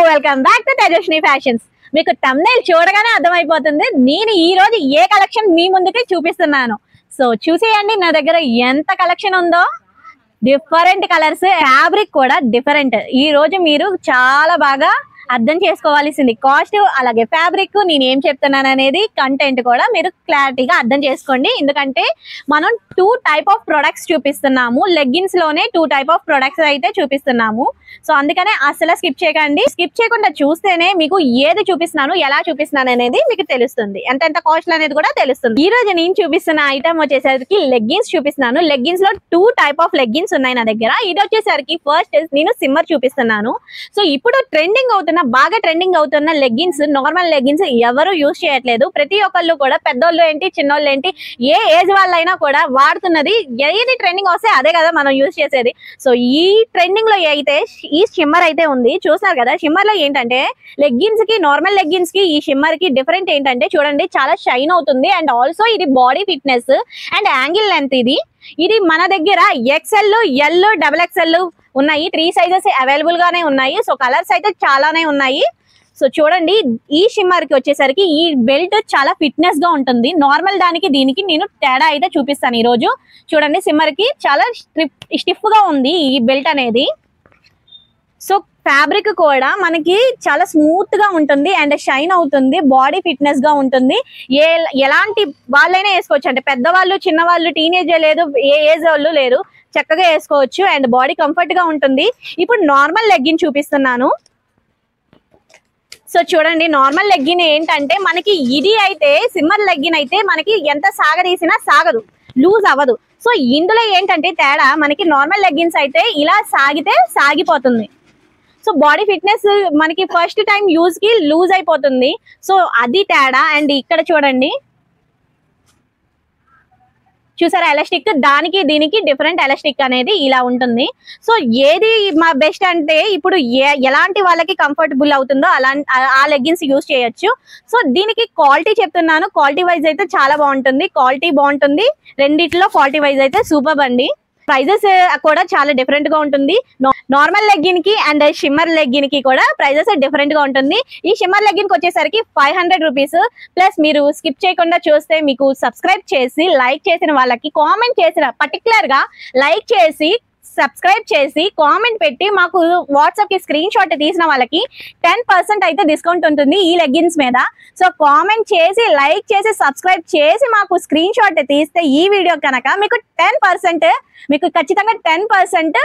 Welcome back to Tejaswini fashions. మీకు thumbnail చూడగానే అర్థమైపోతుంది నేను ఈ రోజు ఏ కలెక్షన్ మీ ముందుకి చూపిస్తున్నాను. సో చూసేయండి నా దగ్గర ఎంత కలెక్షన్ ఉందో. డిఫరెంట్ కలర్స్, ఫ్యాబ్రిక్ కూడా డిఫరెంట్. ఈ రోజు మీరు చాలా బాగా అర్థం చేసుకోవాల్సింది కాస్ట్, అలాగే ఫ్యాబ్రిక్, నేను ఏం చెప్తున్నాను అనేది, కంటెంట్ కూడా మీరు క్లారిటీగా అర్థం చేసుకోండి. ఎందుకంటే మనం 2 టైప్ ఆఫ్ ప్రొడక్ట్స్ చూపిస్తున్నాము. లెగ్గిన్స్ లోనే 2 టైప్ ఆఫ్ ప్రొడక్ట్స్ అయితే చూపిస్తున్నాము. సో అందుకనే అసలు స్కిప్ చేయకండి. స్కిప్ చేయకుండా చూస్తేనే మీకు ఏది చూపిస్తున్నాను, ఎలా చూపిస్తున్నాను అనేది మీకు తెలుస్తుంది. ఎంత కాస్ట్ అనేది కూడా తెలుస్తుంది. ఈ రోజు నేను చూపిస్తున్న ఐటమ్ వచ్చేసరికి లెగ్గిన్స్ చూపిస్తున్నాను. లెగ్గిన్స్ లో 2 టైప్ ఆఫ్ లెగ్గిన్స్ ఉన్నాయి నా దగ్గర. ఇది వచ్చేసరికి ఫస్ట్ నేను సిమ్మర్ చూపిస్తున్నాను. సో ఇప్పుడు బాగా ట్రెండింగ్ అవుతున్న లెగ్గిన్స్, నార్మల్ లెగ్గిన్స్ ఎవరు యూజ్ చేయట్లేదు. ప్రతి ఒక్కళ్ళు కూడా, పెద్దోళ్ళు ఏంటి చిన్నోళ్ళు ఏంటి, ఏ ఏజ్ వాళ్ళైనా కూడా వాడుతున్నది. ఏది ట్రెండింగ్ వస్తే అదే కదా మనం యూజ్ చేసేది. సో ఈ ట్రెండింగ్ లో అయితే ఈ షిమ్మర్ అయితే ఉంది. చూస్తారు కదా, షిమ్మర్ లో ఏంటంటే లెగ్గిన్స్ కి, నార్మల్ లెగ్గిన్స్ కి ఈ షిమ్మర్ కి డిఫరెంట్ ఏంటంటే చూడండి, చాలా షైన్ అవుతుంది. అండ్ ఆల్సో ఇది body fitness and ankle length. ఇది మన దగ్గర XL, L, XXL ఉన్నాయి. 3 సైజెస్ అవైలబుల్ గానే ఉన్నాయి. సో కలర్స్ అయితే చాలానే ఉన్నాయి. సో చూడండి, ఈ షిమ్మర్ కి వచ్చేసరికి ఈ బెల్ట్ చాలా ఫిట్నెస్ గా ఉంటుంది. నార్మల్ దానికి దీనికి నేను తేడా అయితే చూపిస్తాను ఈ రోజు. చూడండి, షిమ్మర్ కి చాలా స్టిఫ్ గా ఉంది ఈ బెల్ట్ అనేది. సో ఫ్యాబ్రిక్ కూడా మనకి చాలా స్మూత్ గా ఉంటుంది అండ్ షైన్ అవుతుంది, బాడీ ఫిట్నెస్ గా ఉంటుంది. ఎలాంటి వాళ్ళైనా వేసుకోవచ్చు. అంటే పెద్దవాళ్ళు, చిన్నవాళ్ళు, టీనేజ్ లేదు, ఏ ఏజ్ వాళ్ళు లేరు, చక్కగా వేసుకోవచ్చు. అండ్ బాడీ కంఫర్ట్ గా ఉంటుంది. ఇప్పుడు నార్మల్ లెగ్గిన్ చూపిస్తున్నాను. సో చూడండి, నార్మల్ లెగ్గిన్ ఏంటంటే మనకి ఇది అయితే, సిమ్మర్ లెగ్గిన్ అయితే మనకి ఎంత సాగదీసినా సాగదు, లూజ్ అవ్వదు. సో ఇందులో ఏంటంటే తేడా, మనకి నార్మల్ లెగ్గిన్స్ అయితే ఇలా సాగితే సాగిపోతుంది. సో బాడీ ఫిట్నెస్ మనకి ఫస్ట్ టైం యూజ్ కి లూజ్ అయిపోతుంది. సో అది తేడా. అండ్ ఇక్కడ చూడండి, చూసారా ఎలాస్టిక్, దానికి దీనికి డిఫరెంట్ ఎలాస్టిక్ అనేది ఇలా ఉంటుంది. సో ఏది మా బెస్ట్ అంటే ఇప్పుడు ఎలాంటి వాళ్ళకి కంఫర్టబుల్ అవుతుందో ఆ లెగ్గిన్స్ యూజ్ చేయొచ్చు. సో దీనికి క్వాలిటీ చెప్తున్నాను, క్వాలిటీ వైజ్ అయితే చాలా బాగుంటుంది, క్వాలిటీ బాగుంటుంది. రెండిట్లో క్వాలిటీ వైజ్ అయితే సూపర్ అండి. ప్రైజెస్ కూడా చాలా డిఫరెంట్ గా ఉంటుంది. నార్మల్ లెగ్గిన్ కి అండ్ షిమ్మర్ లెగ్గిన్ కి కూడా ప్రైజెస్ డిఫరెంట్ గా ఉంటుంది. ఈ షిమ్మర్ లెగ్గిన్ కి వచ్చేసరికి 500 రూపీస్. ప్లస్ మీరు స్కిప్ చేయకుండా చూస్తే మీకు సబ్స్క్రైబ్ చేసి లైక్ చేసిన వాళ్ళకి, కామెంట్ చేసిన, పర్టికులర్ గా లైక్ చేసి సబ్స్క్రైబ్ చేసి కామెంట్ పెట్టి మాకు వాట్సాప్ కి స్క్రీన్ షాట్ తీసిన వాళ్ళకి 10% అయితే డిస్కౌంట్ ఉంటుంది ఈ లెగ్గిన్స్ మీద. సో కామెంట్ చేసి, లైక్ చేసి, సబ్స్క్రైబ్ చేసి మాకు స్క్రీన్ షాట్ తీస్తే ఈ వీడియో కనుక మీకు 10%, మీకు ఖచ్చితంగా 10%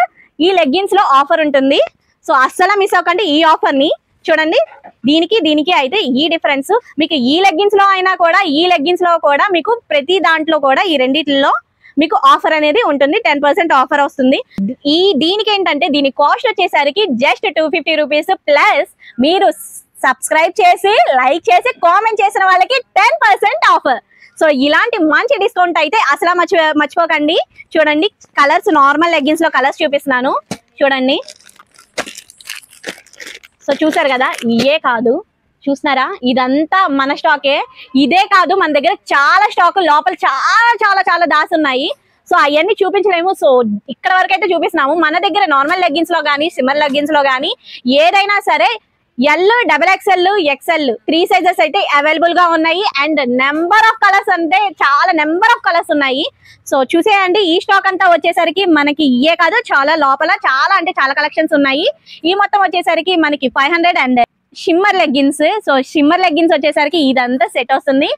ఈ లెగ్గిన్స్ లో ఆఫర్ ఉంటుంది. సో అస్సలు మిస్ అవ్వకండి ఈ ఆఫర్ ని. చూడండి, దీనికి అయితే ఈ డిఫరెన్స్ మీకు ఈ లెగ్గిన్స్ లో అయినా కూడా, ఈ లెగ్గిన్స్ లో కూడా మీకు ప్రతి దాంట్లో కూడా ఈ రెండిట్లో మీకు ఆఫర్ అనేది ఉంటుంది. 10% ఆఫర్ వస్తుంది. దీనికి ఏంటంటే దీని కాస్ట్ వచ్చేసరికి జస్ట్ 250 రూపీస్. ప్లస్ మీరు సబ్స్క్రైబ్ చేసి, లైక్ చేసి, కామెంట్ చేసిన వాళ్ళకి 10% ఆఫర్. సో ఇలాంటి మంచి డిస్కౌంట్ అయితే అసలు మర్చిపోకండి. చూడండి, కలర్స్, నార్మల్ లెగ్గిన్స్ లో కలర్స్ చూపిస్తున్నాను. చూడండి, సో చూసారు కదా, ఇయే కాదు, చూస్తున్నారా, ఇదంతా మన స్టాకే. ఇదే కాదు, మన దగ్గర చాలా స్టాక్ లోపల చాలా చాలా చాలా దాసి ఉన్నాయి. సో అవన్నీ చూపించలేము. సో ఇక్కడ వరకు అయితే చూపిస్తున్నాము. మన దగ్గర నార్మల్ లెగ్గిన్స్ లో కానీ, సిమ్మర్ లెగ్గిన్స్ లో కానీ ఏదైనా సరే L, XXL, XL 3 సైజెస్ అయితే అవైలబుల్ గా ఉన్నాయి. అండ్ నెంబర్ ఆఫ్ కలర్స్ అంటే చాలా నెంబర్ ఆఫ్ కలర్స్ ఉన్నాయి. సో చూసేయండి, ఈ స్టాక్ అంతా వచ్చేసరికి మనకి ఇయే కాదు, చాలా లోపల చాలా అంటే చాలా కలెక్షన్స్ ఉన్నాయి. ఈ మొత్తం వచ్చేసరికి మనకి 500. And shimmer leggings, so shimmer leggings వచ్చేసరికి ఇదంతా సెట్ వస్తుంది.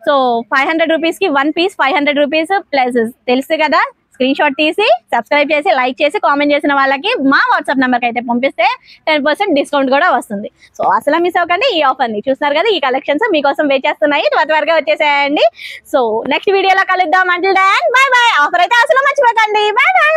సో 500 రూపీస్ కి 1 పీస్ 500 రూపీస్. ప్లస్ తెలుసు కదా, స్క్రీన్ షాట్ తీసి, సబ్స్క్రైబ్ చేసి, లైక్ చేసి, కామెంట్ చేసిన వాళ్ళకి మా వాట్సాప్ నెంబర్కి అయితే పంపిస్తే 10% డిస్కౌంట్ కూడా వస్తుంది. సో అసలు మిస్ అవ్వకండి ఈ ఆఫర్ ని. చూస్తున్నారు కదా, ఈ కలెక్షన్స్ మీకోసం వెయిట్ చేస్తున్నాయి. త్వరగా వచ్చేసేయండి. సో నెక్స్ట్ వీడియోలో కలుద్దాం. Until then bye bye. Offer అయితే అసలు మర్చిపోకండి. Bye by.